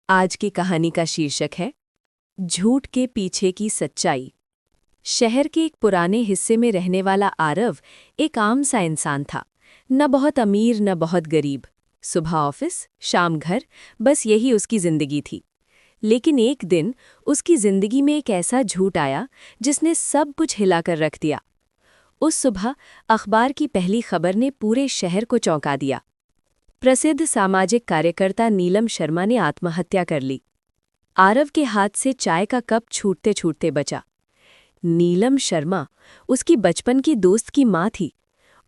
आज की कहानी का शीर्षक है झूठ के पीछे की सच्चाई। शहर के एक पुराने हिस्से में रहने वाला आरव एक आम सा इंसान था। न बहुत अमीर न बहुत गरीब। सुबह ऑफिस, शाम घर, बस यही उसकी जिंदगी थी। लेकिन एक दिन उसकी जिंदगी में एक ऐसा झूठ आया जिसने सब कुछ हिलाकर रख दिया। उस सुबह अखबार की पहली खबर ने पूरे शहर को चौंका दिया। प्रसिद्ध सामाजिक कार्यकर्ता नीलम शर्मा ने आत्महत्या कर ली। आरव के हाथ से चाय का कप छूटते छूटते बचा। नीलम शर्मा उसकी बचपन की दोस्त की माँ थी,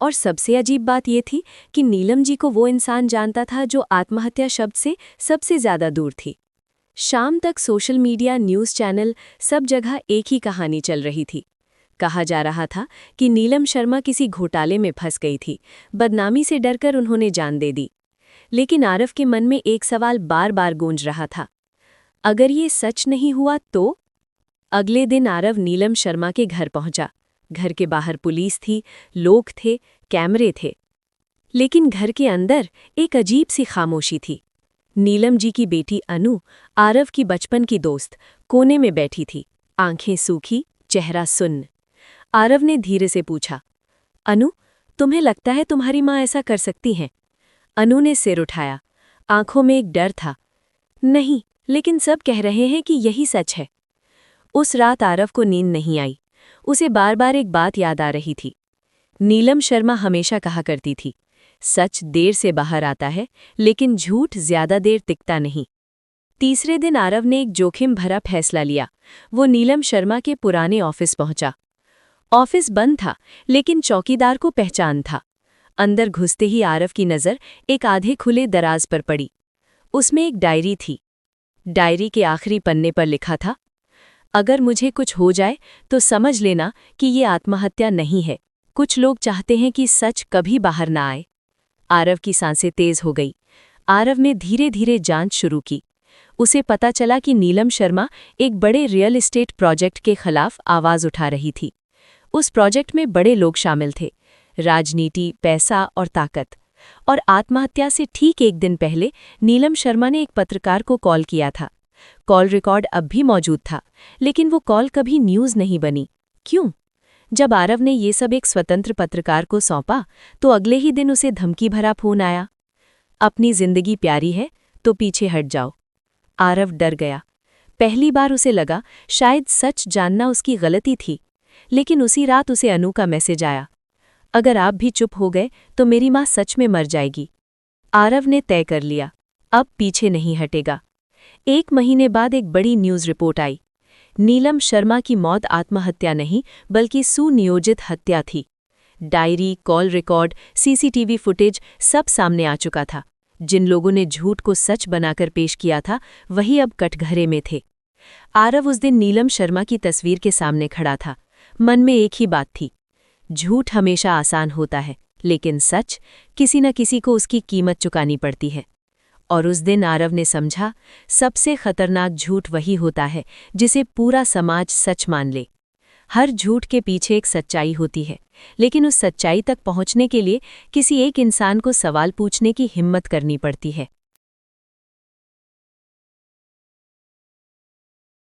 और सबसे अजीब बात यह थी कि नीलम जी को वो इंसान जानता था जो आत्महत्या शब्द से सबसे ज्यादा दूर थी। शाम तक सोशल मीडिया, न्यूज़ चैनल, सब जगह एक ही कहानी चल रही थी। कहा जा रहा था कि नीलम शर्मा किसी घोटाले में फंस गई थी, बदनामी से डरकर उन्होंने जान दे दी। लेकिन आरव के मन में एक सवाल बार बार गूंज रहा था, अगर ये सच नहीं हुआ तो? अगले दिन आरव नीलम शर्मा के घर पहुंचा। घर के बाहर पुलिस थी, लोग थे, कैमरे थे। लेकिन घर के अंदर एक अजीब सी खामोशी थी। नीलम जी की बेटी अनु, आरव की बचपन की दोस्त, कोने में बैठी थी, आंखें सूखी, चेहरा सुन्न। आरव ने धीरे से पूछा, अनु, तुम्हें लगता है तुम्हारी माँ ऐसा कर सकती हैं? अनु ने सिर उठाया, आंखों में एक डर था। नहीं, लेकिन सब कह रहे हैं कि यही सच है। उस रात आरव को नींद नहीं आई। उसे बार बार एक बात याद आ रही थी। नीलम शर्मा हमेशा कहा करती थी, सच देर से बाहर आता है, लेकिन झूठ ज्यादा देर टिकता नहीं। तीसरे दिन आरव ने एक जोखिम भरा फैसला लिया। वो नीलम शर्मा के पुराने ऑफिस पहुंचा। ऑफिस बंद था, लेकिन चौकीदार को पहचान था। अंदर घुसते ही आरव की नज़र एक आधे खुले दराज पर पड़ी। उसमें एक डायरी थी। डायरी के आखिरी पन्ने पर लिखा था, अगर मुझे कुछ हो जाए तो समझ लेना कि ये आत्महत्या नहीं है। कुछ लोग चाहते हैं कि सच कभी बाहर ना आए। आरव की सांसें तेज हो गई। आरव ने धीरे धीरे जांच शुरू की। उसे पता चला कि नीलम शर्मा एक बड़े रियल एस्टेट प्रोजेक्ट के खिलाफ आवाज़ उठा रही थी। उस प्रोजेक्ट में बड़े लोग शामिल थे, राजनीति, पैसा और ताकत। और आत्महत्या से ठीक एक दिन पहले नीलम शर्मा ने एक पत्रकार को कॉल किया था। कॉल रिकॉर्ड अब भी मौजूद था, लेकिन वो कॉल कभी न्यूज़ नहीं बनी। क्यों? जब आरव ने ये सब एक स्वतंत्र पत्रकार को सौंपा, तो अगले ही दिन उसे धमकी भरा फोन आया, अपनी जिंदगी प्यारी है तो पीछे हट जाओ। आरव डर गया। पहली बार उसे लगा शायद सच जानना उसकी गलती थी। लेकिन उसी रात उसे अनु का मैसेज आया, अगर आप भी चुप हो गए तो मेरी माँ सच में मर जाएगी। आरव ने तय कर लिया, अब पीछे नहीं हटेगा। एक महीने बाद एक बड़ी न्यूज़ रिपोर्ट आई। नीलम शर्मा की मौत आत्महत्या नहीं, बल्कि सुनियोजित हत्या थी। Diary, call record, CCTV footage सब सामने आ चुका था। जिन लोगों ने झूठ को सच बनाकर पेश किया था, वही अब कटघरे में थे। आरव उस दिन नीलम शर्मा की तस्वीर के सामने खड़ा था। मन में एक ही बात थी, झूठ हमेशा आसान होता है, लेकिन सच किसी न किसी को उसकी कीमत चुकानी पड़ती है। और उस दिन आरव ने समझा, सबसे खतरनाक झूठ वही होता है जिसे पूरा समाज सच मान ले। हर झूठ के पीछे एक सच्चाई होती है, लेकिन उस सच्चाई तक पहुंचने के लिए किसी एक इंसान को सवाल पूछने की हिम्मत करनी पड़ती है।